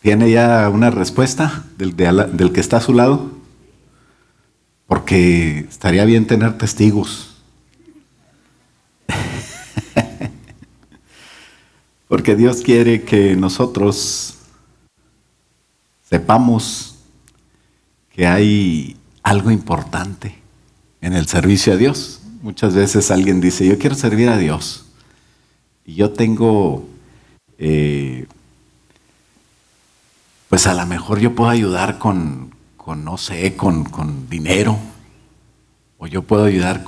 ¿Tiene ya una respuesta del que está a su lado? Porque estaría bien tener testigos. Porque Dios quiere que nosotros sepamos que hay algo importante en el servicio a Dios. Muchas veces alguien dice, yo quiero servir a Dios. Y yo tengo, pues a lo mejor yo puedo ayudar no sé, con dinero. O yo puedo ayudar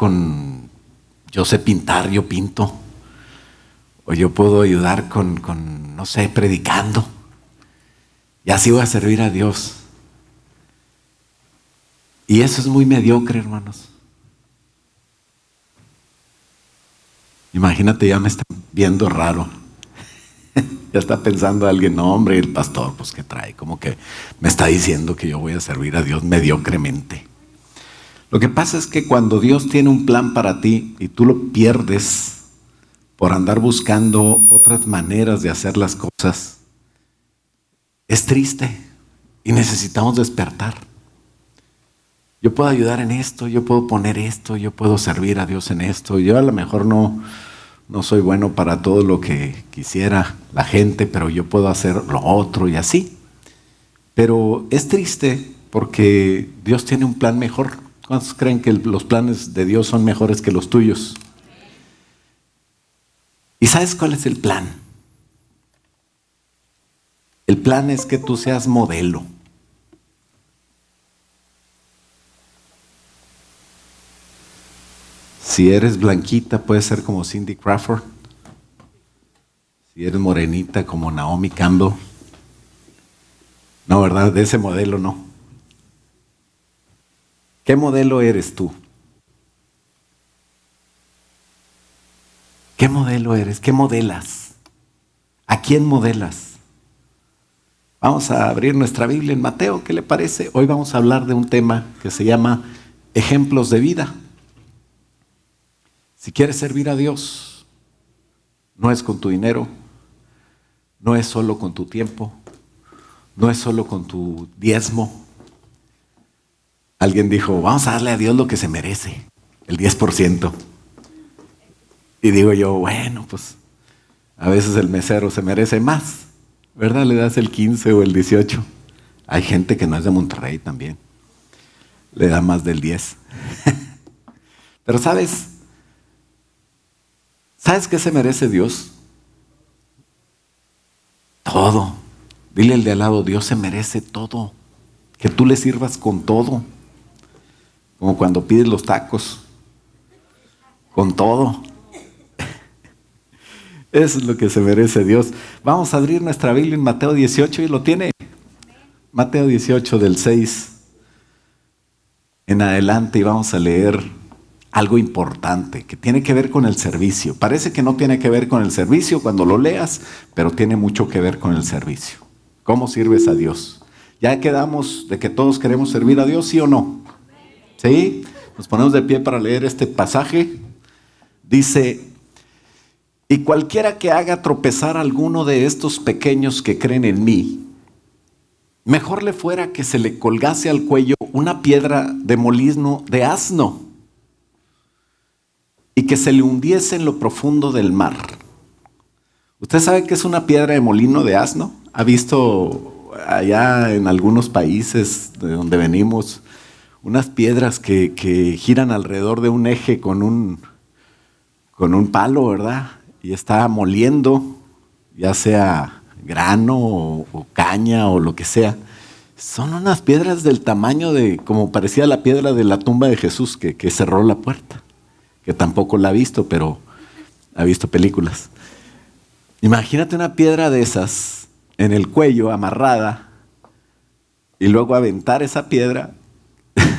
yo sé pintar, yo pinto. O yo puedo ayudar no sé, predicando. Y así voy a servir a Dios. Y eso es muy mediocre, hermanos. Imagínate, ya me están viendo raro. Ya está pensando alguien, no hombre, el pastor, pues ¿qué trae? Como que me está diciendo que yo voy a servir a Dios mediocremente. Lo que pasa es que cuando Dios tiene un plan para ti y tú lo pierdes por andar buscando otras maneras de hacer las cosas, es triste y necesitamos despertar. Yo puedo ayudar en esto, yo puedo poner esto, yo puedo servir a Dios en esto. Yo a lo mejor no soy bueno para todo lo que quisiera la gente, pero yo puedo hacer lo otro y así. Pero es triste porque Dios tiene un plan mejor. ¿Cuántos creen que los planes de Dios son mejores que los tuyos? ¿Y sabes cuál es el plan? El plan es que tú seas modelo. Si eres blanquita, puedes ser como Cindy Crawford. Si eres morenita, como Naomi Campbell. No, ¿verdad? De ese modelo no. ¿Qué modelo eres tú? ¿Qué modelo eres? ¿Qué modelas? ¿A quién modelas? Vamos a abrir nuestra Biblia en Mateo, ¿qué le parece? Hoy vamos a hablar de un tema que se llama ejemplos de vida. Si quieres servir a Dios, no es con tu dinero, no es solo con tu tiempo, no es solo con tu diezmo. Alguien dijo, vamos a darle a Dios lo que se merece, el 10%. Y digo yo, bueno, pues a veces el mesero se merece más, ¿verdad? Le das el 15 o el 18. Hay gente que no es de Monterrey también, le da más del 10. Pero ¿sabes qué se merece Dios? Todo. Dile al de al lado, Dios se merece todo. Que tú le sirvas con todo. Como cuando pides los tacos. Con todo. Eso es lo que se merece Dios. Vamos a abrir nuestra Biblia en Mateo 18 y lo tiene. Mateo 18 del 6 en adelante y vamos a leer algo importante que tiene que ver con el servicio. Parece que no tiene que ver con el servicio cuando lo leas, pero tiene mucho que ver con el servicio. ¿Cómo sirves a Dios? Ya quedamos de que todos queremos servir a Dios, ¿sí o no? ¿Sí? Nos ponemos de pie para leer este pasaje. Dice, y cualquiera que haga tropezar a alguno de estos pequeños que creen en mí, mejor le fuera que se le colgase al cuello una piedra de molino de asno y que se le hundiese en lo profundo del mar. ¿Usted sabe qué es una piedra de molino de asno? ¿Ha visto allá en algunos países de donde venimos unas piedras que giran alrededor de un eje con un palo, ¿verdad? Y está moliendo, ya sea grano o caña o lo que sea? Son unas piedras del tamaño de, como parecía la piedra de la tumba de Jesús que cerró la puerta, que tampoco la ha visto, pero ha visto películas. Imagínate una piedra de esas en el cuello, amarrada, y luego aventar esa piedra.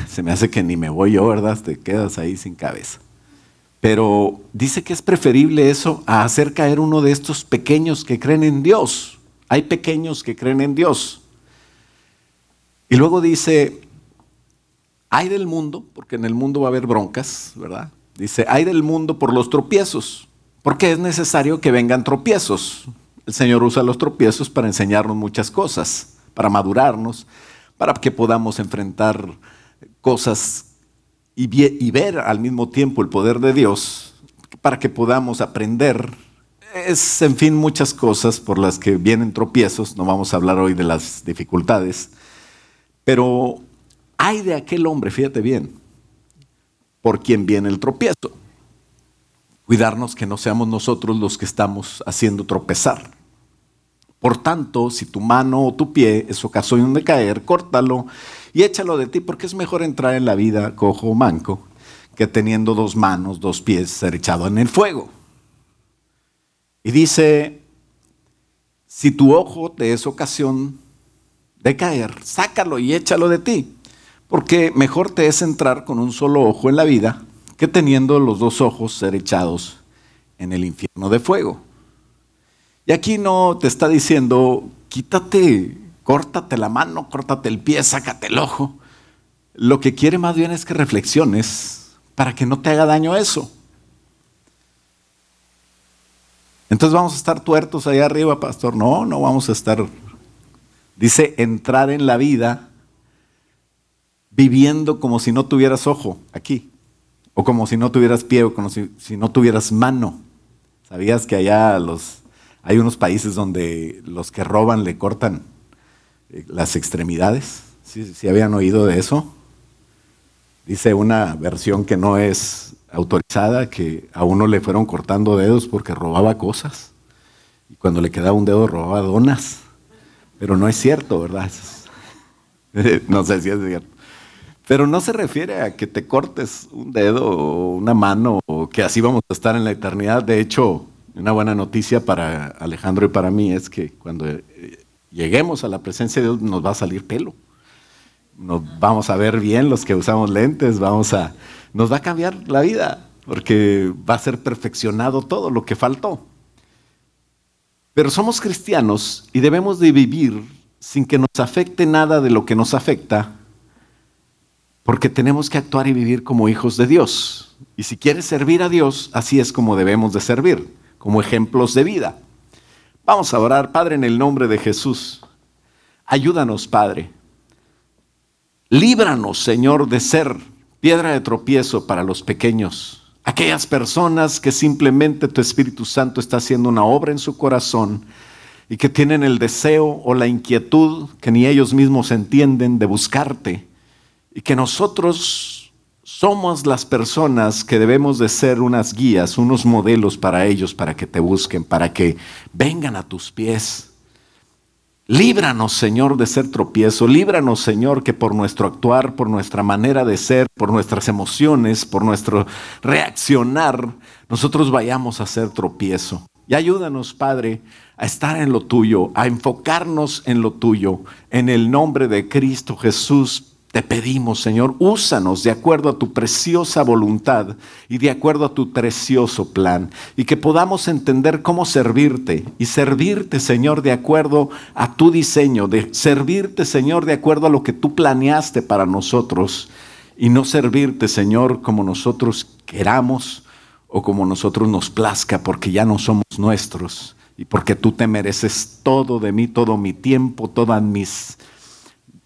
Se me hace que ni me voy yo, ¿verdad? Te quedas ahí sin cabeza. Pero dice que es preferible eso a hacer caer uno de estos pequeños que creen en Dios. Hay pequeños que creen en Dios. Y luego dice, ay del mundo, porque en el mundo va a haber broncas, ¿verdad? Dice, ay del mundo por los tropiezos, porque es necesario que vengan tropiezos. El Señor usa los tropiezos para enseñarnos muchas cosas, para madurarnos, para que podamos enfrentar cosas y ver al mismo tiempo el poder de Dios, para que podamos aprender. Es, en fin, muchas cosas por las que vienen tropiezos. No vamos a hablar hoy de las dificultades, pero hay de aquel hombre, fíjate bien, por quien viene el tropiezo. Cuidarnos que no seamos nosotros los que estamos haciendo tropezar. Por tanto, si tu mano o tu pie es ocasión de caer, córtalo y échalo de ti, porque es mejor entrar en la vida cojo o manco que teniendo 2 manos, 2 pies, ser echado en el fuego. Y dice, si tu ojo te es ocasión de caer, sácalo y échalo de ti, porque mejor te es entrar con un solo ojo en la vida que teniendo los 2 ojos ser echados en el infierno de fuego. Y aquí no te está diciendo, quítate, córtate la mano, córtate el pie, sácate el ojo. Lo que quiere más bien es que reflexiones para que no te haga daño eso. Entonces vamos a estar tuertos allá arriba, pastor. No, no vamos a estar. Dice entrar en la vida viviendo como si no tuvieras ojo aquí, o como si no tuvieras pie, o como si no tuvieras mano. ¿Sabías que allá hay unos países donde los que roban le cortan las extremidades? ¿Sí habían oído de eso? Dice una versión que no es autorizada, que a uno le fueron cortando dedos porque robaba cosas. Y cuando le quedaba un dedo robaba donas. Pero no es cierto, ¿verdad? No sé si es cierto. Pero no se refiere a que te cortes un dedo o una mano, o que así vamos a estar en la eternidad. De hecho, una buena noticia para Alejandro y para mí es que cuando lleguemos a la presencia de Dios nos va a salir pelo. Nos vamos a ver bien los que usamos lentes, nos va a cambiar la vida, porque va a ser perfeccionado todo lo que faltó. Pero somos cristianos y debemos de vivir sin que nos afecte nada de lo que nos afecta, porque tenemos que actuar y vivir como hijos de Dios. Y si quieres servir a Dios, así es como debemos de servir, como ejemplos de vida. Vamos a orar. Padre, en el nombre de Jesús, ayúdanos, Padre. Líbranos, Señor, de ser piedra de tropiezo para los pequeños. Aquellas personas que simplemente tu Espíritu Santo está haciendo una obra en su corazón y que tienen el deseo o la inquietud que ni ellos mismos entienden de buscarte, y que nosotros somos las personas que debemos de ser unas guías, unos modelos para ellos, para que te busquen, para que vengan a tus pies. Líbranos, Señor, de ser tropiezo. Líbranos, Señor, que por nuestro actuar, por nuestra manera de ser, por nuestras emociones, por nuestro reaccionar, nosotros vayamos a ser tropiezo. Y ayúdanos, Padre, a estar en lo tuyo, a enfocarnos en lo tuyo. En el nombre de Cristo Jesús, te pedimos, Señor, úsanos de acuerdo a tu preciosa voluntad y de acuerdo a tu precioso plan, y que podamos entender cómo servirte, y servirte, Señor, de acuerdo a tu diseño, de servirte, Señor, de acuerdo a lo que tú planeaste para nosotros, y no servirte, Señor, como nosotros queramos o como nosotros nos plazca, porque ya no somos nuestros y porque tú te mereces todo de mí, todo mi tiempo, todas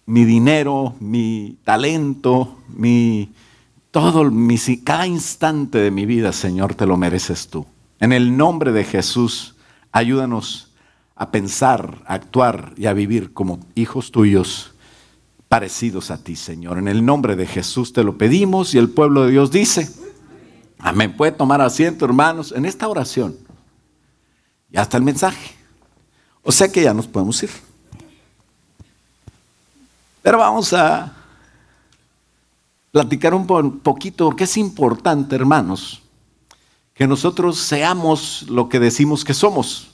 mi dinero, mi talento, cada instante de mi vida, Señor, te lo mereces tú. En el nombre de Jesús, ayúdanos a pensar, a actuar y a vivir como hijos tuyos, parecidos a ti, Señor. En el nombre de Jesús te lo pedimos, y el pueblo de Dios dice, amén. Puede tomar asiento, hermanos, en esta oración. Ya está el mensaje. O sea que ya nos podemos ir. Pero vamos a platicar un poquito, porque es importante, hermanos, que nosotros seamos lo que decimos que somos.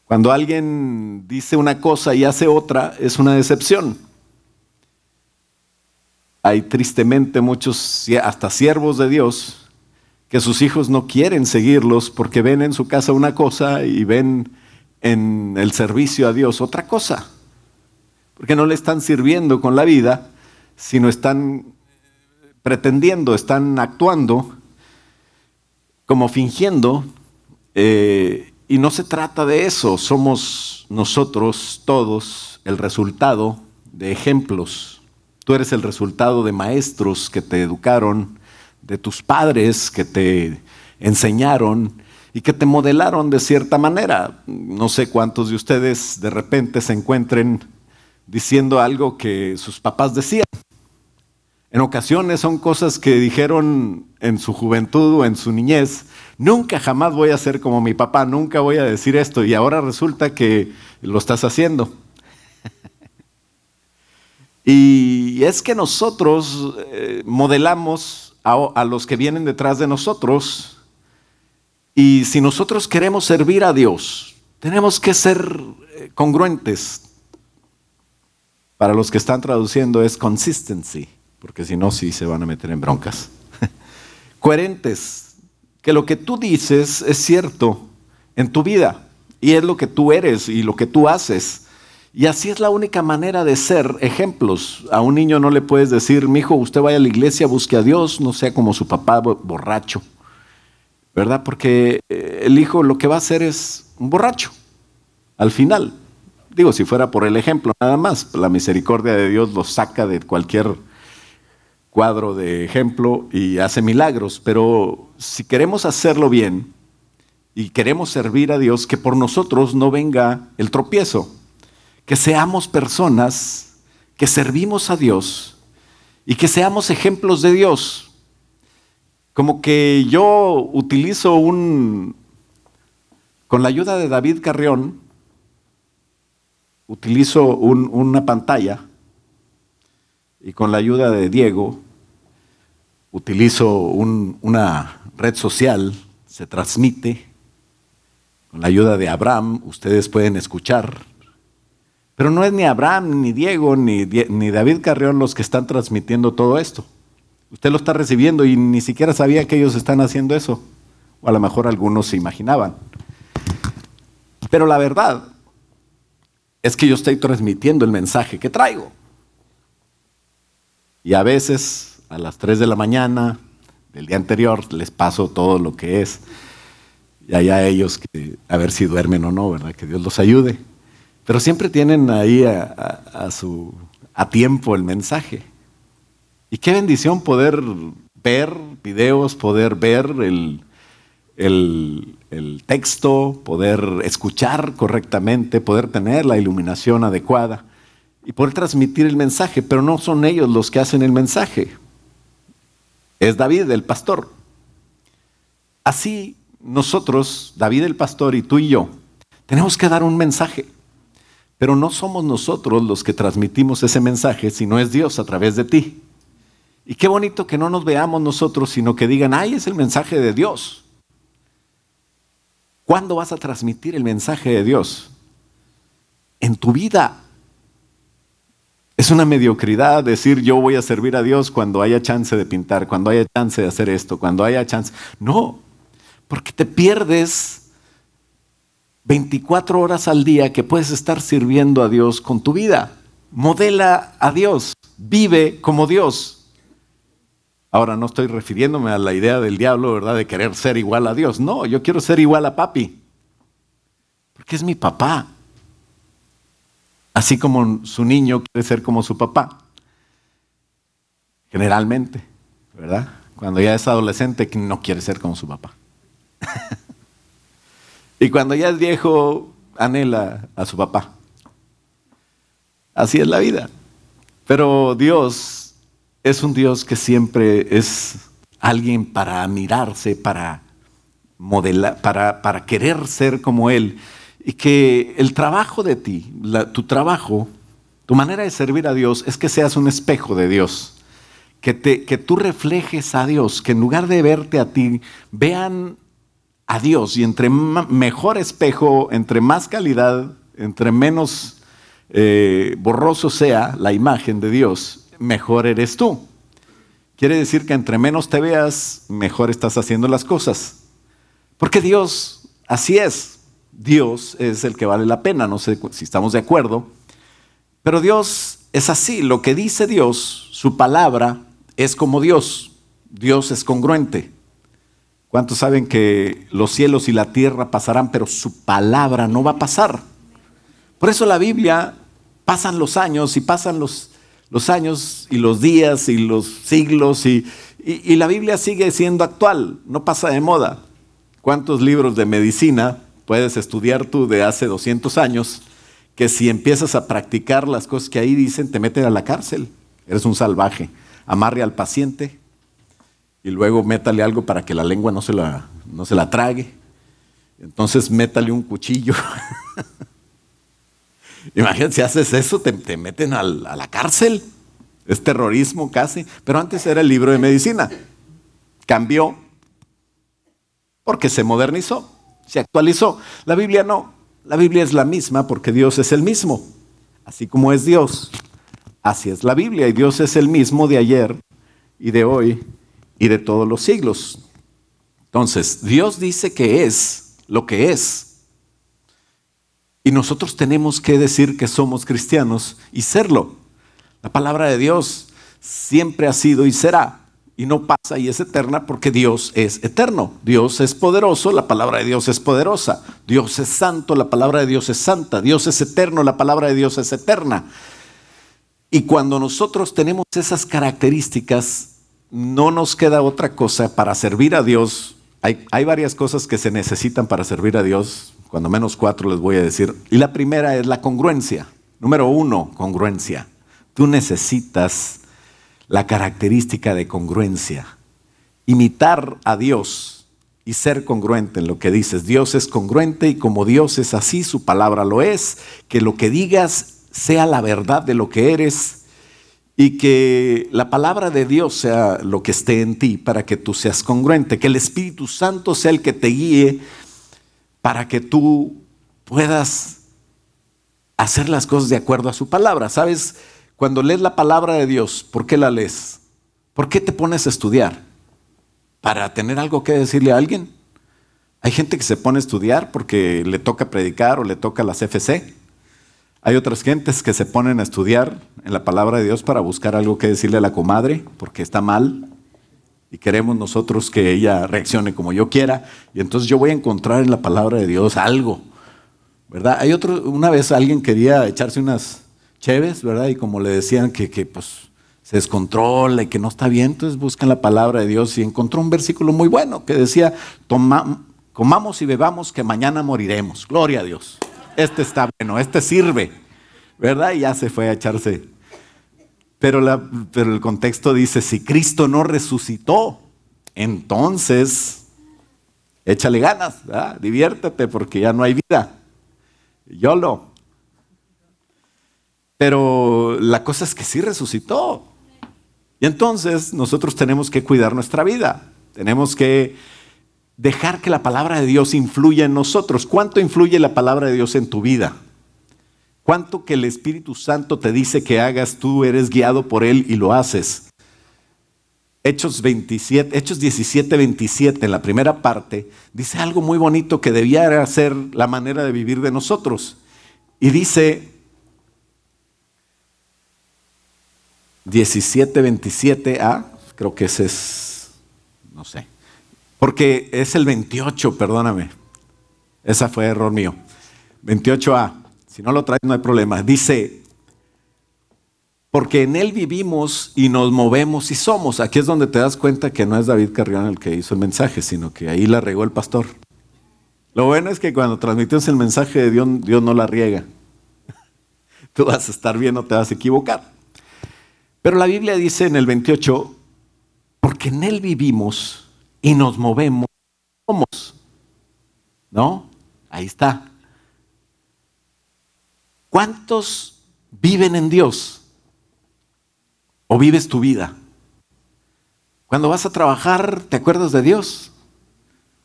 Cuando alguien dice una cosa y hace otra, es una decepción. Hay tristemente muchos, hasta siervos de Dios, que sus hijos no quieren seguirlos porque ven en su casa una cosa y ven en el servicio a Dios otra cosa. Porque no le están sirviendo con la vida, sino están pretendiendo, están actuando como fingiendo, Y no se trata de eso, somos nosotros todos el resultado de ejemplos. Tú eres el resultado de maestros que te educaron, de tus padres que te enseñaron y que te modelaron de cierta manera. No sé cuántos de ustedes de repente se encuentren diciendo algo que sus papás decían. En ocasiones son cosas que dijeron en su juventud o en su niñez. Nunca jamás voy a ser como mi papá, nunca voy a decir esto, y ahora resulta que lo estás haciendo. Y es que nosotros modelamos a los que vienen detrás de nosotros, y si nosotros queremos servir a Dios, tenemos que ser congruentes. Para los que están traduciendo es consistency, porque si no, sí se van a meter en broncas. Coherentes, que lo que tú dices es cierto en tu vida, y es lo que tú eres y lo que tú haces. Y así es la única manera de ser ejemplos. A un niño no le puedes decir, mijo, usted vaya a la iglesia, busque a Dios, no sea como su papá borracho, ¿verdad? Porque el hijo lo que va a hacer es un borracho, al final. Digo, si fuera por el ejemplo nada más, la misericordia de Dios lo saca de cualquier cuadro de ejemplo y hace milagros. Pero si queremos hacerlo bien y queremos servir a Dios, que por nosotros no venga el tropiezo. Que seamos personas que servimos a Dios y que seamos ejemplos de Dios. Como que yo utilizo con la ayuda de David Carrión, utilizo una pantalla, y con la ayuda de Diego utilizo una red social, se transmite. Con la ayuda de Abraham ustedes pueden escuchar. Pero no es ni Abraham, ni Diego, ni David Carrión los que están transmitiendo todo esto. Usted lo está recibiendo y ni siquiera sabía que ellos están haciendo eso. O a lo mejor algunos se imaginaban. Pero la verdad es que yo estoy transmitiendo el mensaje que traigo. Y a veces, a las 3 de la mañana del día anterior, les paso todo lo que es. Y allá ellos, a ver si duermen o no, ¿verdad? Que Dios los ayude. Pero siempre tienen ahí a tiempo el mensaje. Y qué bendición poder ver videos, poder ver el texto, poder escuchar correctamente, poder tener la iluminación adecuada y poder transmitir el mensaje. Pero no son ellos los que hacen el mensaje. Es David, el pastor. Así nosotros, David el pastor y tú y yo, tenemos que dar un mensaje. Pero no somos nosotros los que transmitimos ese mensaje, sino es Dios a través de ti. Y qué bonito que no nos veamos nosotros, sino que digan, ¡ay, es el mensaje de Dios! ¿Cuándo vas a transmitir el mensaje de Dios? En tu vida. Es una mediocridad decir, yo voy a servir a Dios cuando haya chance de pintar, cuando haya chance de hacer esto, cuando haya chance. No, porque te pierdes 24 horas al día que puedes estar sirviendo a Dios con tu vida. Modela a Dios, vive como Dios. Ahora no estoy refiriéndome a la idea del diablo, ¿verdad? De querer ser igual a Dios. No, yo quiero ser igual a papi, porque es mi papá. Así como su niño quiere ser como su papá. Generalmente, ¿verdad? Cuando ya es adolescente no quiere ser como su papá. Y cuando ya es viejo, anhela a su papá. Así es la vida. Pero Dios es un Dios que siempre es alguien para admirarse, para modelar, para querer ser como Él. Y que el trabajo de ti, tu trabajo, tu manera de servir a Dios es que seas un espejo de Dios. Que tú reflejes a Dios, que en lugar de verte a ti, vean a Dios, y entre mejor espejo, entre más calidad, entre menos borroso sea la imagen de Dios, mejor eres tú. Quiere decir que entre menos te veas, mejor estás haciendo las cosas. Porque Dios, así es. Dios es el que vale la pena, no sé si estamos de acuerdo. Pero Dios es así, lo que dice Dios, su palabra es como Dios. Dios es congruente. ¿Cuántos saben que los cielos y la tierra pasarán, pero su palabra no va a pasar? Por eso la Biblia, pasan los años y pasan los años y los días y los siglos y la Biblia sigue siendo actual, no pasa de moda. ¿Cuántos libros de medicina puedes estudiar tú de hace 200 años que si empiezas a practicar las cosas que ahí dicen te meten a la cárcel? Eres un salvaje. Amarre al paciente y luego métale algo para que la lengua no se la trague. Entonces métale un cuchillo. Imagínate, si haces eso, te meten a la cárcel. Es terrorismo casi. Pero antes era el libro de medicina. Cambió porque se modernizó, se actualizó. La Biblia no. La Biblia es la misma porque Dios es el mismo. Así como es Dios, así es la Biblia. Y Dios es el mismo de ayer y de hoy y de todos los siglos. Entonces, Dios dice que es lo que es. Y nosotros tenemos que decir que somos cristianos y serlo. La palabra de Dios siempre ha sido y será. Y no pasa y es eterna porque Dios es eterno. Dios es poderoso, la palabra de Dios es poderosa. Dios es santo, la palabra de Dios es santa. Dios es eterno, la palabra de Dios es eterna. Y cuando nosotros tenemos esas características, no nos queda otra cosa para servir a Dios. Hay varias cosas que se necesitan para servir a Dios, cuando menos 4 les voy a decir. Y la primera es la congruencia. Número 1, congruencia. Tú necesitas la característica de congruencia. Imitar a Dios y ser congruente en lo que dices. Dios es congruente y como Dios es así, su palabra lo es. Que lo que digas sea la verdad de lo que eres y que la palabra de Dios sea lo que esté en ti para que tú seas congruente. Que el Espíritu Santo sea el que te guíe para que tú puedas hacer las cosas de acuerdo a su palabra. ¿Sabes? Cuando lees la palabra de Dios, ¿por qué la lees? ¿Por qué te pones a estudiar? ¿Para tener algo que decirle a alguien? Hay gente que se pone a estudiar porque le toca predicar o le toca las FC. Hay otras gentes que se ponen a estudiar en la palabra de Dios para buscar algo que decirle a la comadre porque está mal y queremos nosotros que ella reaccione como yo quiera. Y entonces yo voy a encontrar en la palabra de Dios algo, ¿verdad? Una vez alguien quería echarse unas cheves, ¿verdad? Y como le decían que pues se descontrola y que no está bien, entonces buscan la palabra de Dios y encontró un versículo muy bueno que decía, comamos y bebamos que mañana moriremos. Gloria a Dios. Este está bueno, este sirve, ¿verdad? Y ya se fue a echarse. Pero el contexto dice, si Cristo no resucitó, entonces échale ganas, ¿verdad? Diviértete porque ya no hay vida. YOLO. Pero la cosa es que sí resucitó. Y entonces nosotros tenemos que cuidar nuestra vida. Tenemos que dejar que la palabra de Dios influya en nosotros. ¿Cuánto influye la palabra de Dios en tu vida? ¿Cuánto que el Espíritu Santo te dice que hagas, tú eres guiado por Él y lo haces? Hechos 17, 27, en la primera parte, dice algo muy bonito que debía ser la manera de vivir de nosotros. Y dice 17:27a, creo que ese es, no sé, porque es el 28, perdóname, esa fue error mío, 28a, si no lo traes no hay problema, dice, porque en Él vivimos y nos movemos y somos. Aquí es donde te das cuenta que no es David Carrión el que hizo el mensaje, sino que ahí la regó el pastor. Lo bueno es que cuando transmitimos el mensaje de Dios, Dios no la riega. Tú vas a estar bien, no te vas a equivocar. Pero la Biblia dice en el 28, porque en Él vivimos y nos movemos, somos. ¿No? Ahí está. ¿Cuántos viven en Dios? ¿O vives tu vida? Cuando vas a trabajar, ¿te acuerdas de Dios?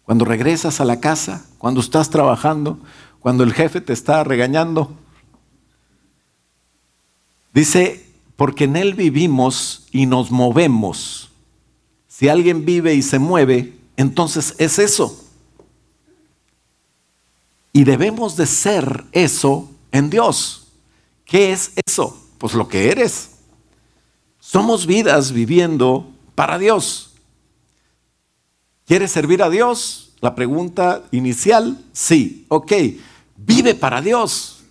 Cuando regresas a la casa, cuando estás trabajando, cuando el jefe te está regañando. Dice, porque en Él vivimos y nos movemos. Si alguien vive y se mueve, entonces es eso. Y debemos de ser eso en Dios. ¿Qué es eso? Pues lo que eres. Somos vidas viviendo para Dios. ¿Quieres servir a Dios? La pregunta inicial, sí. Ok, vive para Dios.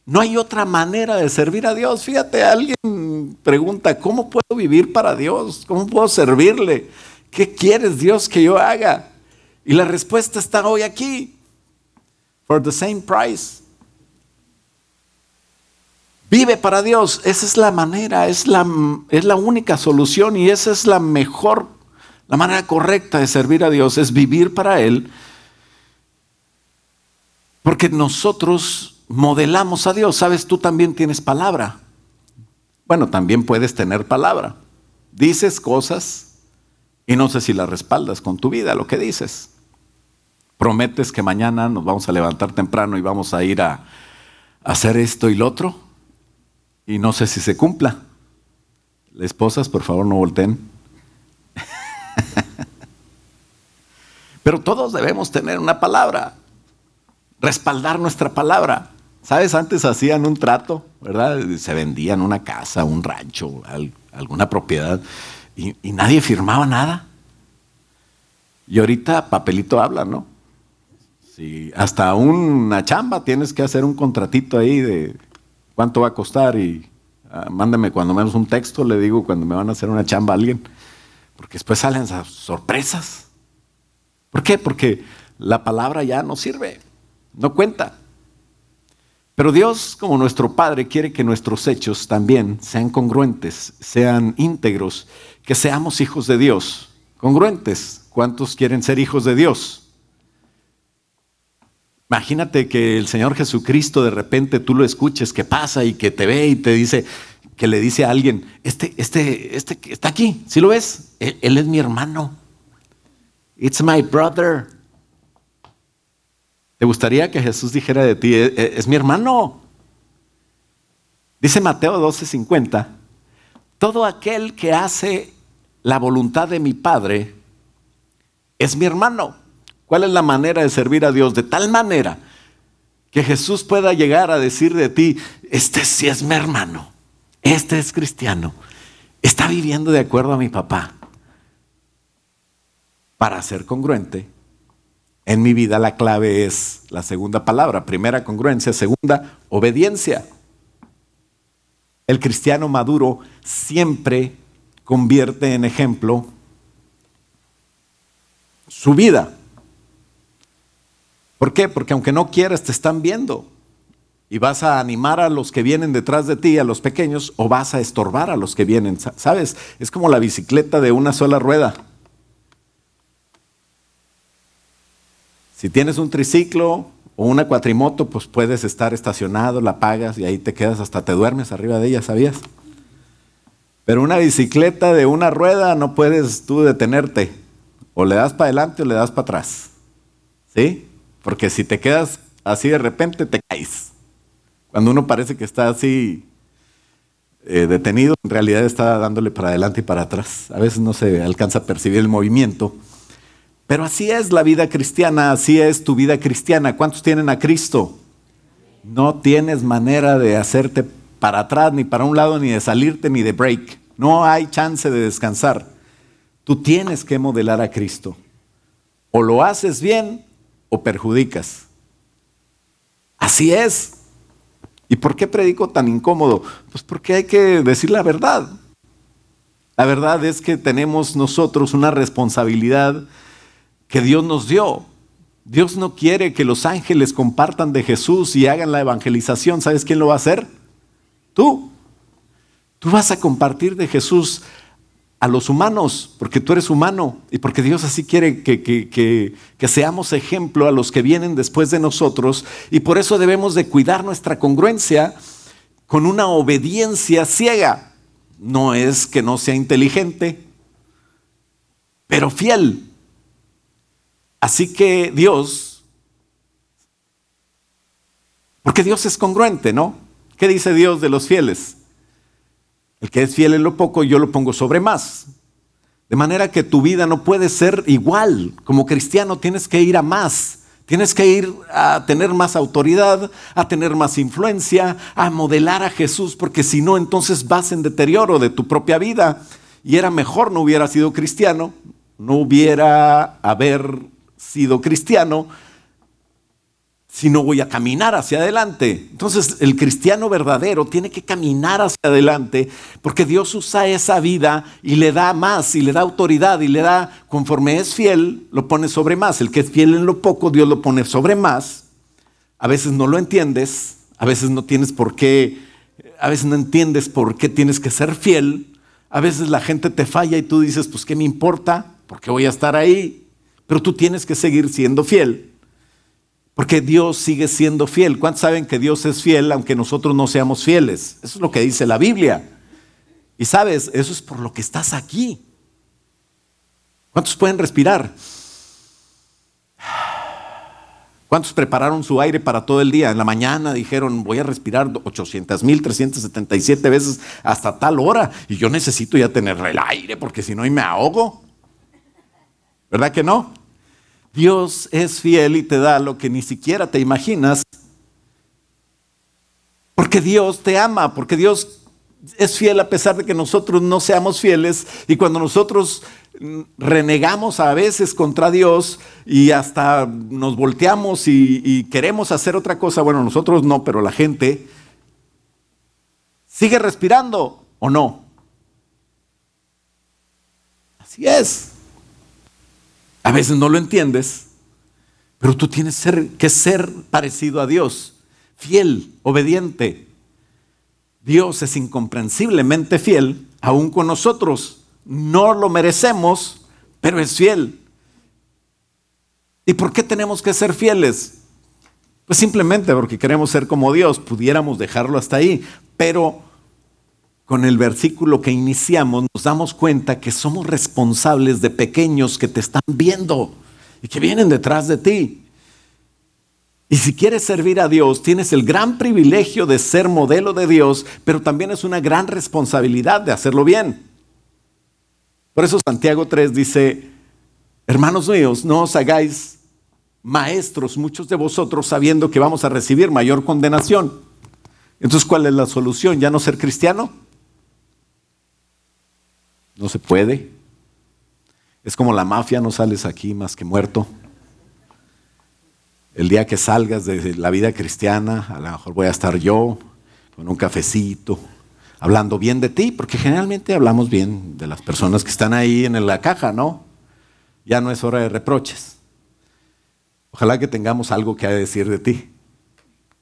No hay otra manera de servir a Dios. Fíjate, alguien pregunta, ¿cómo puedo vivir para Dios? ¿Cómo puedo servirle? ¿Qué quieres, Dios, que yo haga? Y la respuesta está hoy aquí. For the same price. Vive para Dios. Esa es la manera, es la única solución y esa es la manera correcta de servir a Dios, es vivir para Él. Porque nosotros modelamos a Dios. Sabes, tú también tienes palabra. Bueno, también puedes tener palabra. Dices cosas y no sé si las respaldas con tu vida, lo que dices. Prometes que mañana nos vamos a levantar temprano y vamos a ir a hacer esto y lo otro. Y no sé si se cumpla. Las esposas, por favor, no volteen. Pero todos debemos tener una palabra. Respaldar nuestra palabra. ¿Sabes? Antes hacían un trato, ¿verdad? Se vendían una casa, un rancho, alguna propiedad y nadie firmaba nada. Y ahorita papelito habla, ¿no? Sí, hasta una chamba tienes que hacer un contratito ahí de cuánto va a costar y mándame cuando menos un texto, le digo cuando me van a hacer una chamba a alguien, porque después salen esas sorpresas. ¿Por qué? Porque la palabra ya no sirve, no cuenta. Pero Dios, como nuestro Padre, quiere que nuestros hechos también sean congruentes, sean íntegros, que seamos hijos de Dios. Congruentes. ¿Cuántos quieren ser hijos de Dios? Imagínate que el Señor Jesucristo de repente tú lo escuches, que pasa y que te ve y te dice, que le dice a alguien, este que está aquí, ¿sí lo ves? Él es mi hermano. It's my brother. ¿Te gustaría que Jesús dijera de ti, es mi hermano? Dice Mateo 12:50, todo aquel que hace la voluntad de mi Padre es mi hermano. ¿Cuál es la manera de servir a Dios? De tal manera que Jesús pueda llegar a decir de ti, este sí es mi hermano, este es cristiano, está viviendo de acuerdo a mi papá. Para ser congruente, en mi vida la clave es la segunda palabra. Primera, congruencia. Segunda, obediencia. El cristiano maduro siempre convierte en ejemplo su vida. ¿Por qué? Porque aunque no quieras, te están viendo. Y vas a animar a los que vienen detrás de ti, a los pequeños, o vas a estorbar a los que vienen. ¿Sabes? Es como la bicicleta de una sola rueda. Si tienes un triciclo o una cuatrimoto, pues puedes estar estacionado, la pagas y ahí te quedas, hasta te duermes arriba de ella, ¿sabías? Pero una bicicleta de una rueda no puedes tú detenerte. O le das para adelante o le das para atrás. ¿Sí? Porque si te quedas así de repente te caes. Cuando uno parece que está así detenido, en realidad está dándole para adelante y para atrás. A veces no se alcanza a percibir el movimiento. Pero así es la vida cristiana, así es tu vida cristiana. ¿Cuántos tienen a Cristo? No tienes manera de hacerte para atrás, ni para un lado, ni de salirte, ni de break. No hay chance de descansar. Tú tienes que modelar a Cristo. O lo haces bien o perjudicas. Así es. ¿Y por qué predico tan incómodo? Pues porque hay que decir la verdad. La verdad es que tenemos nosotros una responsabilidad que Dios nos dio. Dios no quiere que los ángeles compartan de Jesús y hagan la evangelización. ¿Sabes quién lo va a hacer? Tú. Tú vas a compartir de Jesús a los humanos, porque tú eres humano y porque Dios así quiere que seamos ejemplo a los que vienen después de nosotros, y por eso debemos de cuidar nuestra congruencia con una obediencia ciega. No es que no sea inteligente, pero fiel. Así que Dios, porque Dios es congruente, ¿no? ¿Qué dice Dios de los fieles? El que es fiel en lo poco, yo lo pongo sobre más. De manera que tu vida no puede ser igual. Como cristiano tienes que ir a más. Tienes que ir a tener más autoridad, a tener más influencia, a modelar a Jesús, porque si no, entonces vas en deterioro de tu propia vida. Y era mejor no hubiera sido cristiano, no hubiera haber sido cristiano si no voy a caminar hacia adelante. Entonces el cristiano verdadero tiene que caminar hacia adelante porque Dios usa esa vida y le da más y le da autoridad y le da, conforme es fiel, lo pone sobre más. El que es fiel en lo poco, Dios lo pone sobre más. A veces no lo entiendes, a veces no tienes por qué, a veces no entiendes por qué tienes que ser fiel. A veces la gente te falla y tú dices, pues ¿qué me importa? ¿Por qué voy a estar ahí? Pero tú tienes que seguir siendo fiel. Porque Dios sigue siendo fiel. ¿Cuántos saben que Dios es fiel aunque nosotros no seamos fieles? Eso es lo que dice la Biblia. Y sabes, eso es por lo que estás aquí. ¿Cuántos pueden respirar? ¿Cuántos prepararon su aire para todo el día? En la mañana dijeron, voy a respirar 800,377 veces hasta tal hora. Y yo necesito ya tener el aire porque si no me ahogo. ¿Verdad que no? Dios es fiel y te da lo que ni siquiera te imaginas. Porque Dios te ama, porque Dios es fiel a pesar de que nosotros no seamos fieles. Y cuando nosotros renegamos a veces contra Dios y hasta nos volteamos y queremos hacer otra cosa, bueno, nosotros no, pero la gente sigue respirando, ¿o no? Así es. A veces no lo entiendes, pero tú tienes que ser parecido a Dios, fiel, obediente. Dios es incomprensiblemente fiel, aún con nosotros. No lo merecemos, pero es fiel. ¿Y por qué tenemos que ser fieles? Pues simplemente porque queremos ser como Dios, pudiéramos dejarlo hasta ahí, pero con el versículo que iniciamos nos damos cuenta que somos responsables de pequeños que te están viendo y que vienen detrás de ti. Y si quieres servir a Dios, tienes el gran privilegio de ser modelo de Dios, pero también es una gran responsabilidad de hacerlo bien. Por eso Santiago 3 dice, hermanos míos, no os hagáis maestros, muchos de vosotros, sabiendo que vamos a recibir mayor condenación. Entonces, ¿cuál es la solución? ¿Ya no ser cristiano? No se puede. Es como la mafia, no sales aquí más que muerto. El día que salgas de la vida cristiana, a lo mejor voy a estar yo con un cafecito, hablando bien de ti, porque generalmente hablamos bien de las personas que están ahí en la caja, ¿no? Ya no es hora de reproches. Ojalá que tengamos algo que decir de ti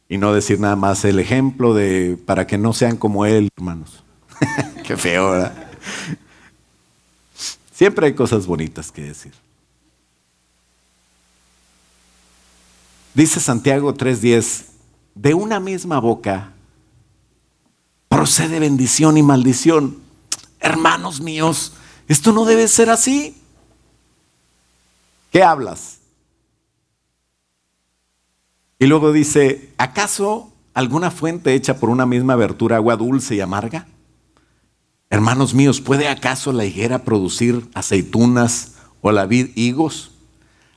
y no decir nada más el ejemplo para que no sean como él, hermanos. Qué feo, ¿verdad? Siempre hay cosas bonitas que decir. Dice Santiago 3:10, de una misma boca procede bendición y maldición. Hermanos míos, esto no debe ser así. ¿Qué hablas? Y luego dice, ¿acaso alguna fuente hecha por una misma abertura agua dulce y amarga? Hermanos míos, ¿puede acaso la higuera producir aceitunas o la vid higos?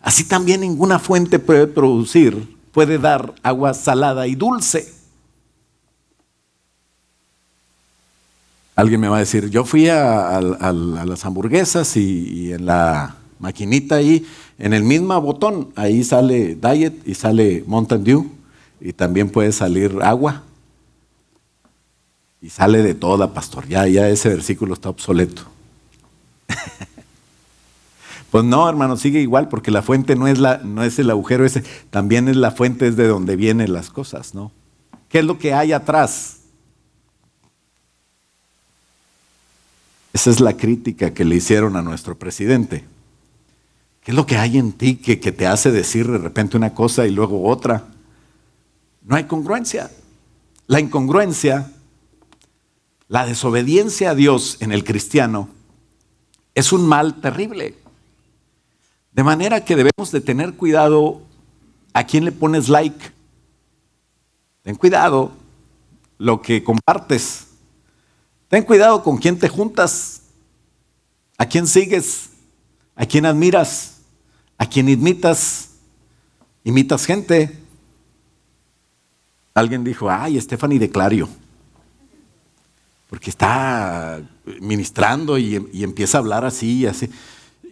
Así también ninguna fuente puede dar agua salada y dulce. Alguien me va a decir, yo fui a las hamburguesas y en la maquinita ahí, en el mismo botón, ahí sale Diet y sale Mountain Dew y también puede salir agua. Y sale de toda, pastor. Ya ese versículo está obsoleto. Pues no, hermano, sigue igual, porque la fuente no es el agujero ese, también es la fuente, es de donde vienen las cosas, ¿no? ¿Qué es lo que hay atrás? Esa es la crítica que le hicieron a nuestro presidente. ¿Qué es lo que hay en ti que te hace decir de repente una cosa y luego otra? No hay congruencia. La incongruencia, la desobediencia a Dios en el cristiano es un mal terrible. De manera que debemos de tener cuidado a quién le pones like. Ten cuidado lo que compartes. Ten cuidado con quién te juntas, a quién sigues, a quién admiras, a quién imitas gente. Alguien dijo, ay, Stephanie de Clario, porque está ministrando y empieza a hablar así y así.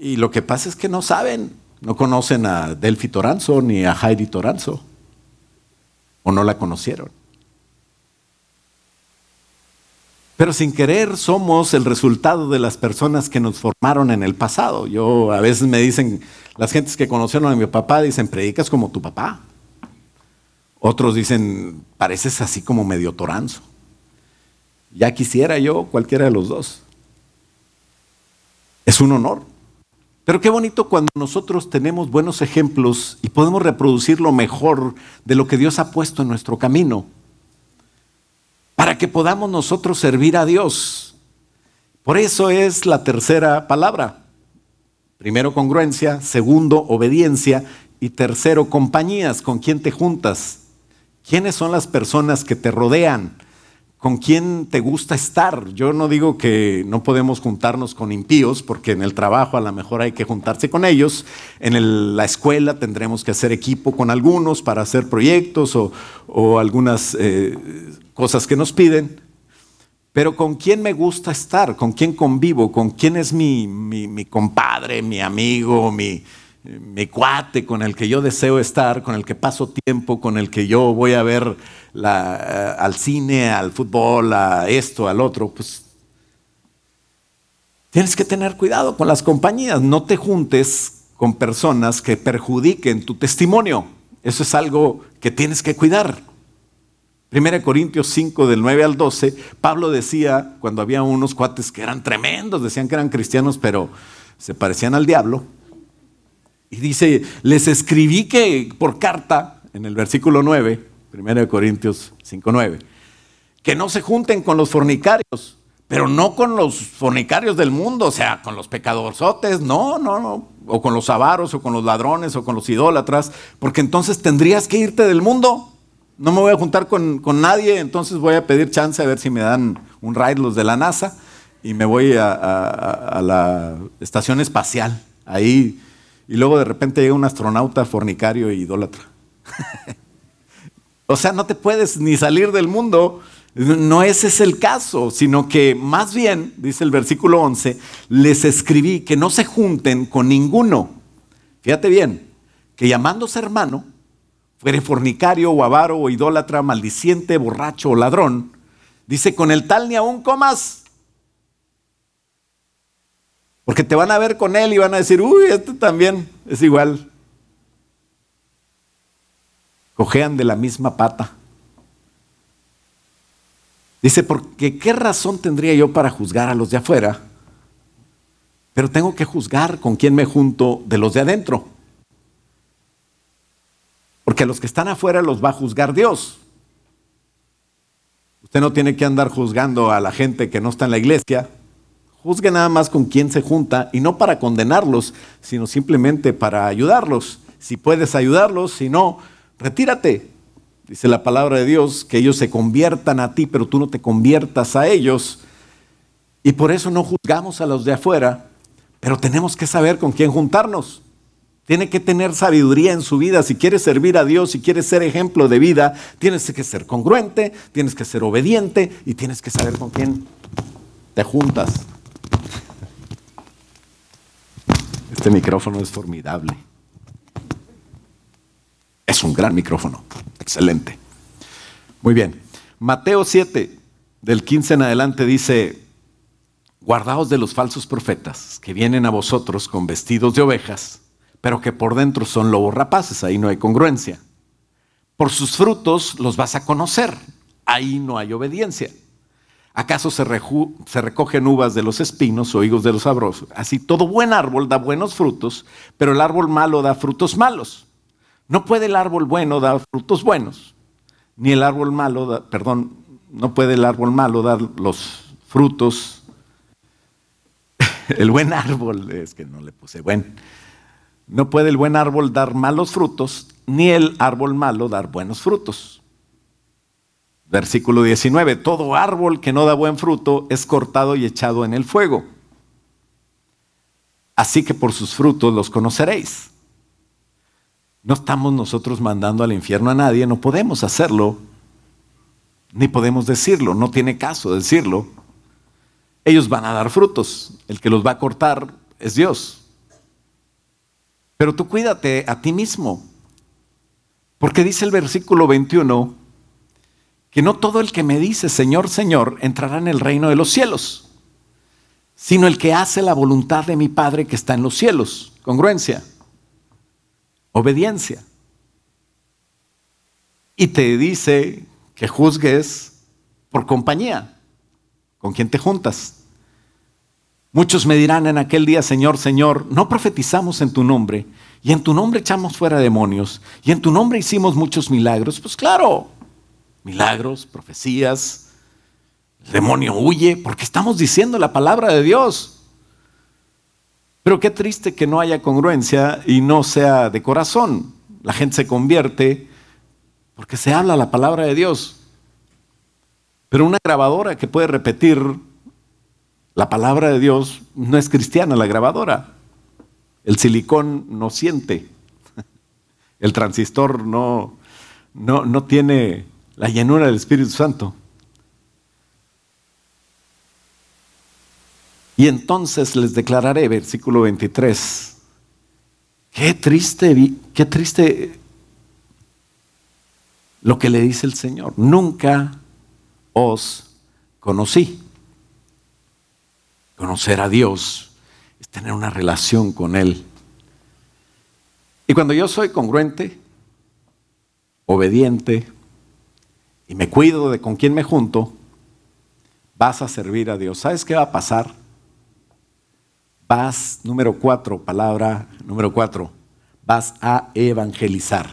Y lo que pasa es que no saben, no conocen a Delphi Toranzo ni a Heidi Toranzo, o no la conocieron. Pero sin querer somos el resultado de las personas que nos formaron en el pasado. Yo a veces me dicen, las gentes que conocieron a mi papá dicen, predicas como tu papá. Otros dicen, pareces así como medio Toranzo. Ya quisiera yo cualquiera de los dos. Es un honor. Pero qué bonito cuando nosotros tenemos buenos ejemplos y podemos reproducir lo mejor de lo que Dios ha puesto en nuestro camino, para que podamos nosotros servir a Dios. Por eso es la tercera palabra. Primero, congruencia. Segundo, obediencia. Y tercero, compañías. ¿Con quién te juntas? ¿Quiénes son las personas que te rodean? ¿Con quién te gusta estar? Yo no digo que no podemos juntarnos con impíos, porque en el trabajo a lo mejor hay que juntarse con ellos. En la escuela tendremos que hacer equipo con algunos para hacer proyectos o algunas cosas que nos piden. Pero ¿con quién me gusta estar? ¿Con quién convivo? ¿Con quién es mi compadre, mi amigo, mi cuate con el que yo deseo estar, con el que paso tiempo, con el que yo voy a ver al cine, al fútbol, a esto, al otro? Pues tienes que tener cuidado con las compañías. No te juntes con personas que perjudiquen tu testimonio. Eso es algo que tienes que cuidar. 1 Corintios 5, del 9 al 12, Pablo decía, cuando había unos cuates que eran tremendos, decían que eran cristianos, pero se parecían al diablo. Y dice, les escribí que por carta, en el versículo 9, 1 Corintios 5, 9, que no se junten con los fornicarios, pero no con los fornicarios del mundo, o sea, con los pecadorzotes, no, o con los avaros, o con los ladrones, o con los idólatras, porque entonces tendrías que irte del mundo. No me voy a juntar con nadie, entonces voy a pedir chance a ver si me dan un ride los de la NASA y me voy a la estación espacial, ahí. Y luego de repente llega un astronauta fornicario e idólatra. O sea, no te puedes ni salir del mundo. No ese es el caso, sino que más bien, dice el versículo 11, les escribí que no se junten con ninguno. Fíjate bien, que llamándose hermano, fuere fornicario o avaro o idólatra, maldiciente, borracho o ladrón, dice, con el tal ni aún comas. Porque te van a ver con él y van a decir, uy, este también es igual. Cojean de la misma pata. Dice, porque ¿qué razón tendría yo para juzgar a los de afuera? Pero tengo que juzgar con quién me junto de los de adentro. Porque a los que están afuera los va a juzgar Dios. Usted no tiene que andar juzgando a la gente que no está en la iglesia. Juzgue nada más con quién se junta, y no para condenarlos, sino simplemente para ayudarlos. Si puedes ayudarlos, si no, retírate. Dice la palabra de Dios que ellos se conviertan a ti, pero tú no te conviertas a ellos. Y por eso no juzgamos a los de afuera, pero tenemos que saber con quién juntarnos. Tiene que tener sabiduría en su vida. Si quieres servir a Dios, si quieres ser ejemplo de vida, tienes que ser congruente, tienes que ser obediente y tienes que saber con quién te juntas. Este micrófono es formidable. Es un gran micrófono. Excelente. Muy bien. Mateo 7, del 15 en adelante dice, guardaos de los falsos profetas que vienen a vosotros con vestidos de ovejas, pero que por dentro son lobos rapaces. Ahí no hay congruencia. Por sus frutos los vas a conocer. Ahí no hay obediencia. ¿Acaso se recogen uvas de los espinos o higos de los sabrosos? Así todo buen árbol da buenos frutos, pero el árbol malo da frutos malos. No puede el árbol bueno dar frutos buenos, ni el árbol malo, no puede el árbol malo dar los frutos. El buen árbol, es que no le puse buen. No puede el buen árbol dar malos frutos, ni el árbol malo dar buenos frutos. Versículo 19, todo árbol que no da buen fruto es cortado y echado en el fuego. Así que por sus frutos los conoceréis. No estamos nosotros mandando al infierno a nadie, no podemos hacerlo, ni podemos decirlo, no tiene caso decirlo. Ellos van a dar frutos, el que los va a cortar es Dios. Pero tú cuídate a ti mismo. Porque dice el versículo 21 que no todo el que me dice Señor, Señor entrará en el reino de los cielos, sino el que hace la voluntad de mi Padre que está en los cielos. Congruencia, obediencia. Y te dice que juzgues por compañía, con quien te juntas. Muchos me dirán en aquel día, Señor, Señor, no profetizamos en tu nombre, y en tu nombre echamos fuera demonios, y en tu nombre hicimos muchos milagros. Pues claro, milagros, profecías, el demonio huye, porque estamos diciendo la palabra de Dios. Pero qué triste que no haya congruencia y no sea de corazón. La gente se convierte porque se habla la palabra de Dios. Pero una grabadora que puede repetir la palabra de Dios no es cristiana, la grabadora. El silicón no siente. El transistor no tiene la llenura del Espíritu Santo. Y entonces les declararé, versículo 23, qué triste lo que le dice el Señor. Nunca os conocí. Conocer a Dios es tener una relación con Él. Y cuando yo soy congruente, obediente, y me cuido de con quién me junto, vas a servir a Dios. ¿Sabes qué va a pasar? Vas, palabra número 4, vas a evangelizar.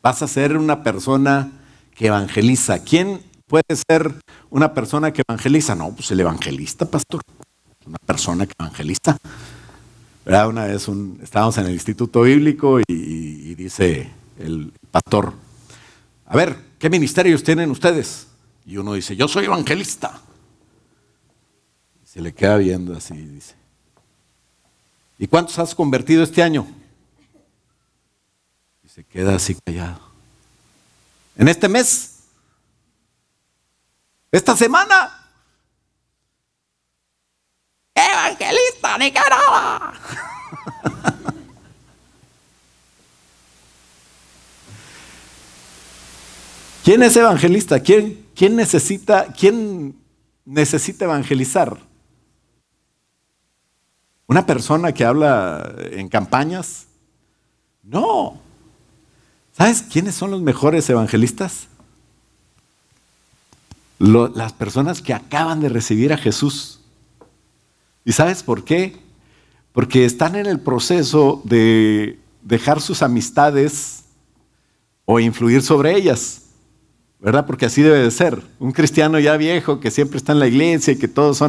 Vas a ser una persona que evangeliza. ¿Quién puede ser una persona que evangeliza? No, pues el evangelista, pastor. Una persona que evangeliza. ¿Verdad? Una vez estábamos en el Instituto Bíblico y dice el pastor, a ver, ¿qué ministerios tienen ustedes? Y uno dice, yo soy evangelista. Se le queda viendo así y dice, ¿y cuántos has convertido este año? Y se queda así callado. ¿En este mes? ¿Esta semana? ¡Evangelista, ni que nada! ¿Quién es evangelista? ¿Quién necesita evangelizar? ¿Una persona que habla en campañas? No. ¿Sabes quiénes son los mejores evangelistas? Las personas que acaban de recibir a Jesús. ¿Y sabes por qué? Porque están en el proceso de dejar sus amistades o influir sobre ellas. ¿Verdad? Porque así debe de ser. Un cristiano ya viejo que siempre está en la iglesia y que todos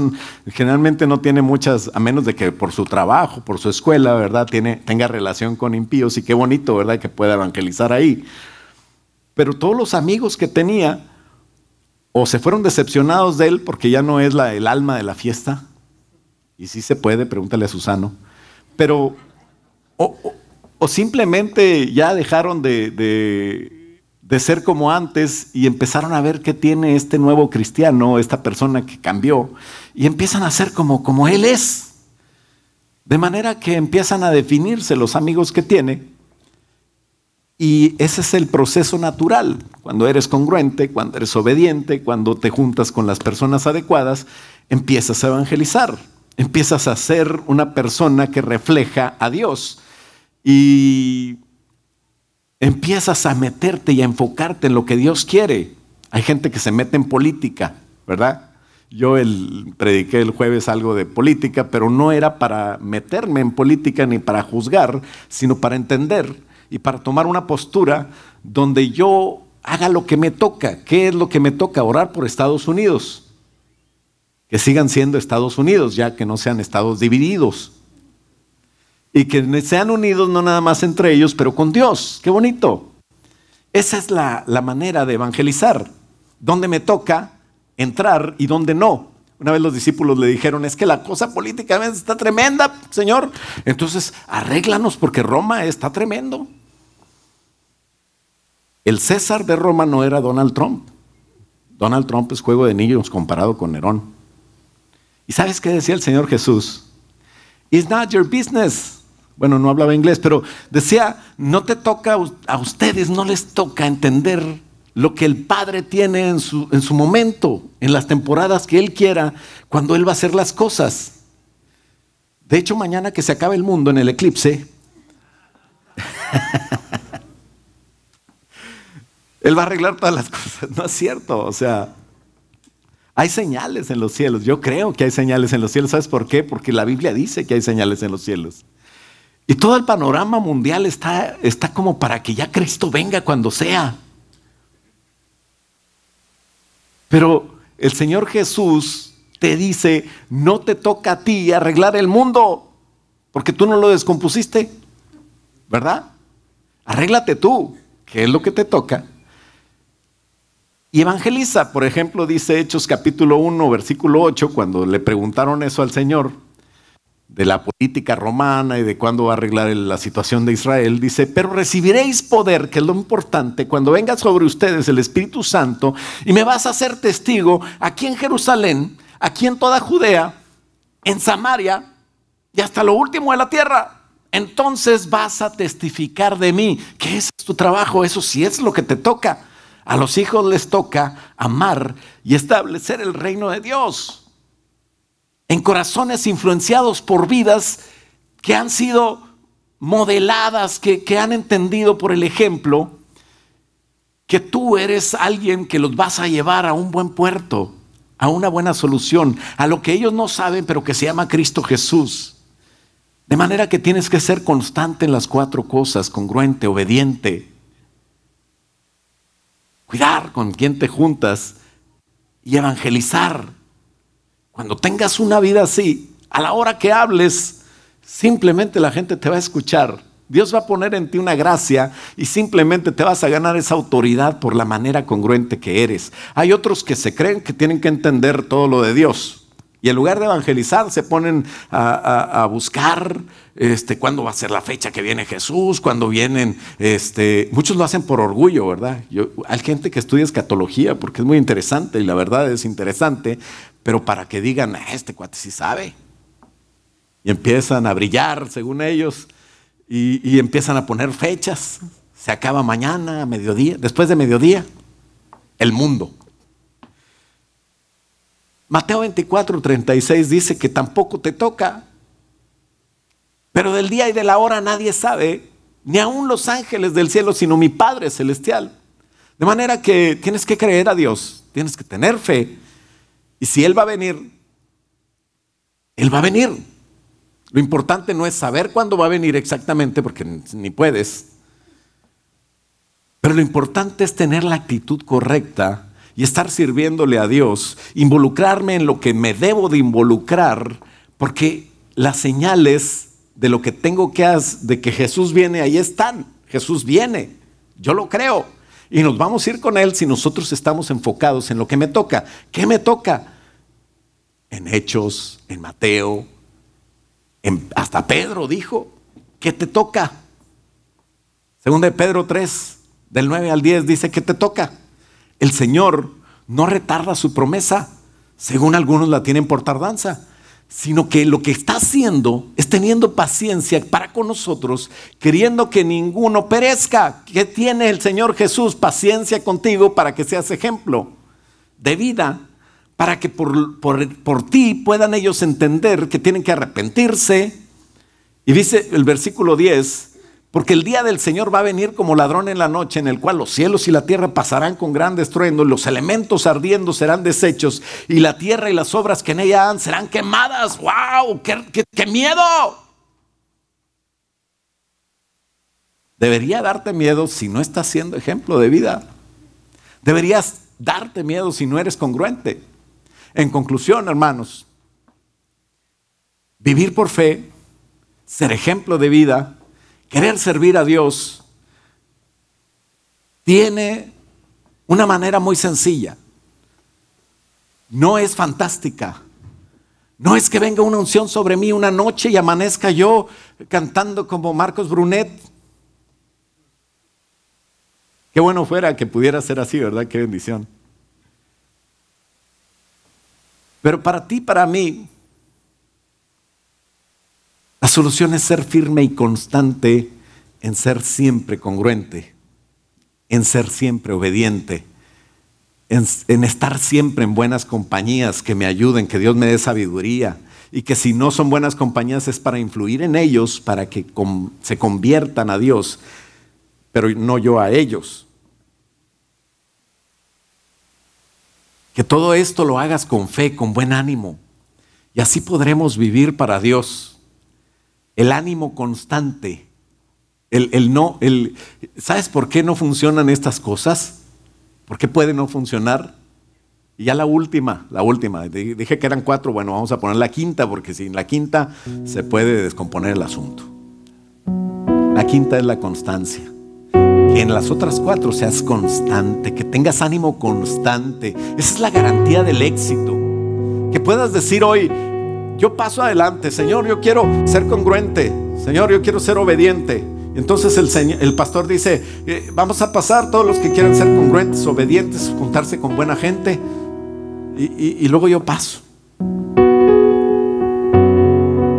generalmente no tiene muchas, a menos de que por su trabajo, por su escuela, ¿verdad? Tenga relación con impíos, y qué bonito, ¿verdad? Que pueda evangelizar ahí. Pero todos los amigos que tenía o se fueron decepcionados de él porque ya no es el alma de la fiesta. Y sí se puede, pregúntale a Susano. Pero, o simplemente ya dejaron de ser como antes y empezaron a ver qué tiene este nuevo cristiano, esta persona que cambió, y empiezan a ser como él es. De manera que empiezan a definirse los amigos que tiene, y ese es el proceso natural. Cuando eres congruente, cuando eres obediente, cuando te juntas con las personas adecuadas, empiezas a evangelizar, empiezas a ser una persona que refleja a Dios, y empiezas a meterte y a enfocarte en lo que Dios quiere. Hay gente que se mete en política, ¿verdad? Yo prediqué el jueves algo de política, pero no era para meterme en política ni para juzgar, sino para entender y para tomar una postura donde yo haga lo que me toca. ¿Qué es lo que me toca? Orar por Estados Unidos. Que sigan siendo Estados Unidos, ya que no sean estados divididos. Y que sean unidos no nada más entre ellos, pero con Dios. ¡Qué bonito! Esa es la manera de evangelizar. ¿Dónde me toca entrar y dónde no? Una vez los discípulos le dijeron, es que la cosa políticamente está tremenda, Señor. Entonces, arréglanos porque Roma está tremendo. El César de Roma no era Donald Trump. Donald Trump es juego de niños comparado con Nerón. ¿Y sabes qué decía el Señor Jesús? It's not your business bueno, no hablaba inglés, pero decía, no te toca, a ustedes no les toca entender lo que el Padre tiene en su momento, en las temporadas que Él quiera, cuando Él va a hacer las cosas. De hecho, mañana que se acabe el mundo en el eclipse, Él va a arreglar todas las cosas. No es cierto, o sea, hay señales en los cielos. Yo creo que hay señales en los cielos. ¿Sabes por qué? Porque la Biblia dice que hay señales en los cielos. Y todo el panorama mundial está como para que ya Cristo venga cuando sea. Pero el Señor Jesús te dice, no te toca a ti arreglar el mundo, porque tú no lo descompusiste, ¿verdad? Arréglate tú, que es lo que te toca. Y evangeliza, por ejemplo, dice Hechos capítulo 1, versículo 8, cuando le preguntaron eso al Señor, de la política romana y de cuándo va a arreglar la situación de Israel, dice, pero recibiréis poder, que es lo importante, cuando venga sobre ustedes el Espíritu Santo, y me vas a hacer testigo aquí en Jerusalén, aquí en toda Judea, en Samaria, y hasta lo último de la tierra. Entonces vas a testificar de mí, que ese es tu trabajo, eso sí es lo que te toca. A los hijos les toca amar y establecer el reino de Dios en corazones influenciados por vidas que han sido modeladas, que han entendido por el ejemplo que tú eres alguien que los vas a llevar a un buen puerto, a una buena solución, a lo que ellos no saben, pero que se llama Cristo Jesús. De manera que tienes que ser constante en las 4 cosas, congruente, obediente, cuidar con quién te juntas y evangelizar. Cuando tengas una vida así, a la hora que hables, simplemente la gente te va a escuchar. Dios va a poner en ti una gracia y simplemente te vas a ganar esa autoridad por la manera congruente que eres. Hay otros que se creen que tienen que entender todo lo de Dios. Y en lugar de evangelizar, se ponen a buscar cuándo va a ser la fecha que viene Jesús, cuándo vienen, muchos lo hacen por orgullo, ¿verdad? Hay gente que estudia escatología porque es muy interesante y la verdad es interesante, pero para que digan, este cuate sí sabe. Y empiezan a brillar según ellos y empiezan a poner fechas. Se acaba mañana, a mediodía, después de mediodía, el mundo. Mateo 24:36 dice que tampoco te toca, pero del día y de la hora nadie sabe, ni aun los ángeles del cielo, sino mi Padre celestial. De manera que tienes que creer a Dios, tienes que tener fe, y si Él va a venir, Él va a venir. Lo importante no es saber cuándo va a venir exactamente, porque ni puedes, pero lo importante es tener la actitud correcta y estar sirviéndole a Dios, involucrarme en lo que me debo de involucrar, porque las señales de lo que tengo que hacer, de que Jesús viene, ahí están. Jesús viene, yo lo creo, y nos vamos a ir con Él si nosotros estamos enfocados en lo que me toca. ¿Qué me toca? En Hechos, en Mateo, hasta Pedro dijo, ¿qué te toca? Segunda de Pedro 3, del 9 al 10 dice, ¿qué te toca? El Señor no retarda su promesa, según algunos la tienen por tardanza, sino que lo que está haciendo es teniendo paciencia para con nosotros, queriendo que ninguno perezca. ¿Qué tiene el Señor Jesús? Paciencia contigo para que seas ejemplo de vida, para que por ti puedan ellos entender que tienen que arrepentirse. Y dice el versículo 10, porque el día del Señor va a venir como ladrón en la noche, en el cual los cielos y la tierra pasarán con gran estruendo, los elementos ardiendo serán deshechos, y la tierra y las obras que en ella han serán quemadas. ¡Wow! ¡Qué miedo! Debería darte miedo si no estás siendo ejemplo de vida. Deberías darte miedo si no eres congruente. En conclusión, hermanos, vivir por fe, ser ejemplo de vida, querer servir a Dios, tiene una manera muy sencilla. No es fantástica. No es que venga una unción sobre mí una noche y amanezca yo cantando como Marcos Brunet. Qué bueno fuera que pudiera ser así, ¿verdad? Qué bendición. Pero para ti, para mí, la solución es ser firme y constante en ser siempre congruente, en ser siempre obediente, en estar siempre en buenas compañías que me ayuden, que Dios me dé sabiduría, y que si no son buenas compañías es para influir en ellos, para que se conviertan a Dios, pero no yo a ellos. Que todo esto lo hagas con fe, con buen ánimo, y así podremos vivir para Dios. El ánimo constante, ¿sabes por qué no funcionan estas cosas? ¿Por qué puede no funcionar? Y ya la última, dije que eran 4, bueno, vamos a poner la quinta, porque sin la quinta se puede descomponer el asunto. La quinta es la constancia. Que en las otras 4 seas constante, que tengas ánimo constante. Esa es la garantía del éxito. Que puedas decir hoy, yo paso adelante, Señor, yo quiero ser congruente, Señor, yo quiero ser obediente. Entonces el pastor dice, vamos a pasar todos los que quieran ser congruentes, obedientes, juntarse con buena gente, y luego yo paso.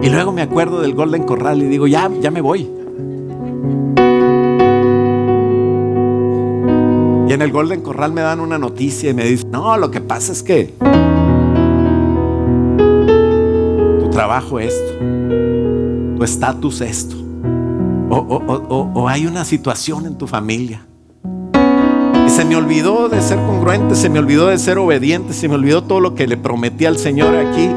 Y luego me acuerdo del Golden Corral y digo, ya me voy. Y en el Golden Corral me dan una noticia y me dicen, no, lo que pasa es que tu trabajo es esto, tu estatus es esto, o hay una situación en tu familia. Y se me olvidó de ser congruente, se me olvidó de ser obediente, se me olvidó todo lo que le prometí al Señor aquí.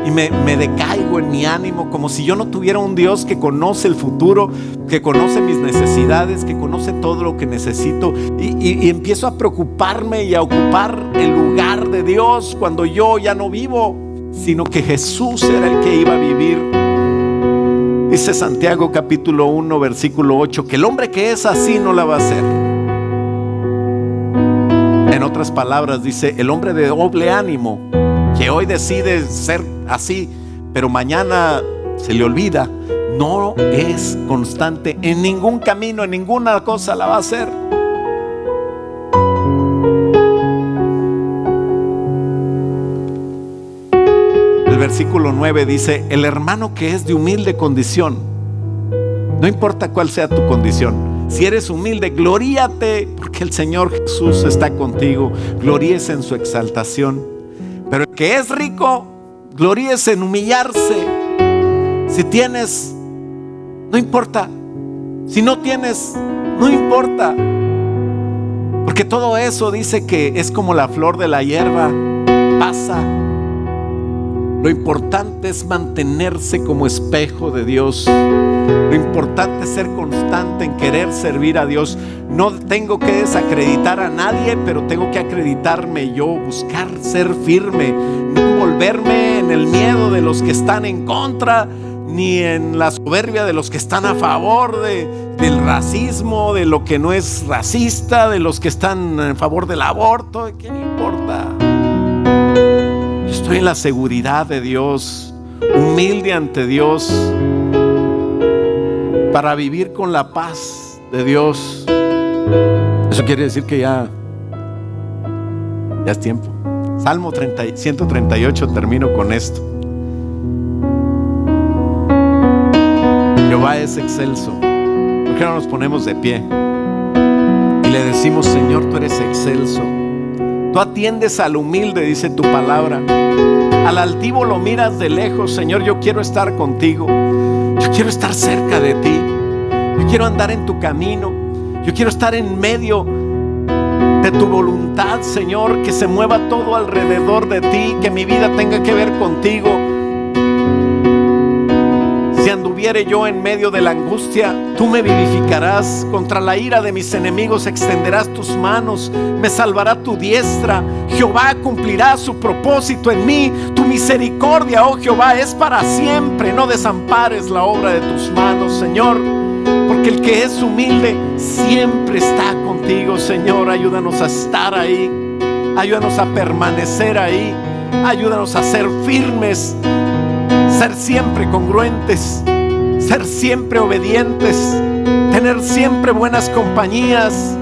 Y me decaigo en mi ánimo, como si yo no tuviera un Dios que conoce el futuro, que conoce mis necesidades, que conoce todo lo que necesito. Y empiezo a preocuparme y a ocupar el lugar de Dios cuando yo ya no vivo, sino que Jesús era el que iba a vivir. Dice Santiago capítulo 1 versículo 8, que el hombre que es así no la va a hacer. En otras palabras dice, el hombre de doble ánimo, que hoy decide ser así, pero mañana se le olvida, no es constante en ningún camino, en ninguna cosa la va a hacer. El versículo 9 dice, el hermano que es de humilde condición, no importa cuál sea tu condición, si eres humilde, gloríate, porque el Señor Jesús está contigo, gloríese en su exaltación. Pero el que es rico, gloríese en humillarse. Si tienes, no importa. Si no tienes, no importa. Porque todo eso dice que es como la flor de la hierba, pasa. Lo importante es mantenerse como espejo de Dios. Lo importante es ser constante en querer servir a Dios. No tengo que desacreditar a nadie, pero tengo que acreditarme yo, buscar ser firme, no envolverme en el miedo de los que están en contra, ni en la soberbia de los que están a favor del racismo, de lo que no es racista, de los que están en favor del aborto. ¿Qué me importa? Yo estoy en la seguridad de Dios, humilde ante Dios, para vivir con la paz de Dios. Eso quiere decir que ya es tiempo. Salmo 138, termino con esto. Jehová es excelso. ¿Por qué no nos ponemos de pie y le decimos, Señor, tú eres excelso? Tú atiendes al humilde, dice tu palabra. Al altivo lo miras de lejos. Señor, yo quiero estar contigo. Yo quiero estar cerca de ti. Yo quiero andar en tu camino. Yo quiero estar en medio de tu voluntad, Señor, que se mueva todo alrededor de ti, que mi vida tenga que ver contigo. Si anduviere yo en medio de la angustia, tú me vivificarás. Contra la ira de mis enemigos extenderás tus manos, me salvará tu diestra. Jehová cumplirá su propósito en mí. Tu misericordia, oh Jehová, es para siempre. No desampares la obra de tus manos, Señor, porque el que es humilde siempre está contigo. Señor, ayúdanos a estar ahí, ayúdanos a permanecer ahí, ayúdanos a ser firmes, ser siempre congruentes, ser siempre obedientes, tener siempre buenas compañías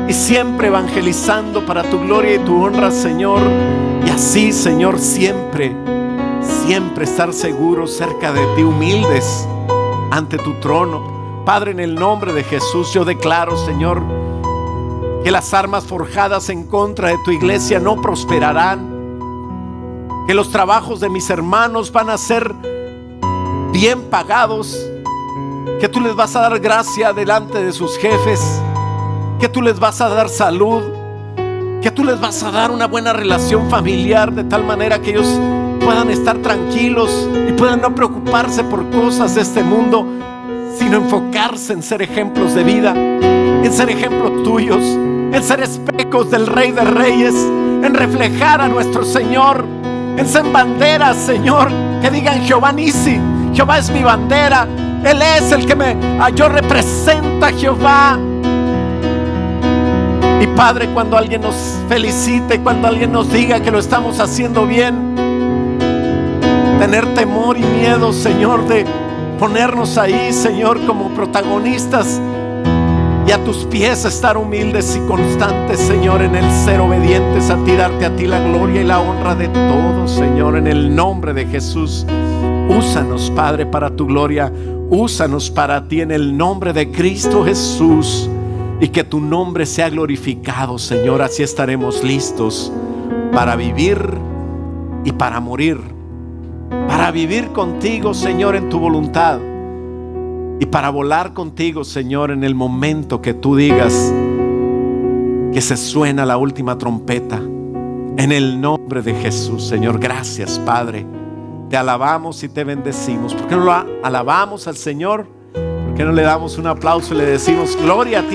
y siempre evangelizando para tu gloria y tu honra, Señor. Y así, Señor, siempre estar seguros cerca de ti, humildes, ante tu trono. Padre, en el nombre de Jesús, yo declaro, Señor, que las armas forjadas en contra de tu iglesia no prosperarán, que los trabajos de mis hermanos van a ser bien pagados, que tú les vas a dar gracia delante de sus jefes, que tú les vas a dar salud, que tú les vas a dar una buena relación familiar, de tal manera que ellos puedan estar tranquilos y puedan no preocuparse por cosas de este mundo, sino enfocarse en ser ejemplos de vida, en ser ejemplos tuyos, en ser espejos del Rey de Reyes, en reflejar a nuestro Señor, en ser banderas, Señor, que digan: Jehová Nisi, Jehová es mi bandera, Él es el que yo representa a Jehová. Y Padre, cuando alguien nos felicite, cuando alguien nos diga que lo estamos haciendo bien, tener temor y miedo, Señor, de ponernos ahí, Señor, como protagonistas, y a tus pies estar humildes y constantes, Señor, en el ser obedientes a ti, darte a ti la gloria y la honra de todo, Señor, en el nombre de Jesús. Úsanos, Padre, para tu gloria, úsanos para ti, en el nombre de Cristo Jesús, y que tu nombre sea glorificado, Señor. Así estaremos listos para vivir y para morir, para vivir contigo, Señor, en tu voluntad, y para volar contigo, Señor, en el momento que tú digas que se suena la última trompeta. En el nombre de Jesús, Señor. Gracias, Padre. Te alabamos y te bendecimos. ¿Por qué no lo alabamos al Señor? ¿Por qué no le damos un aplauso y le decimos: gloria a ti?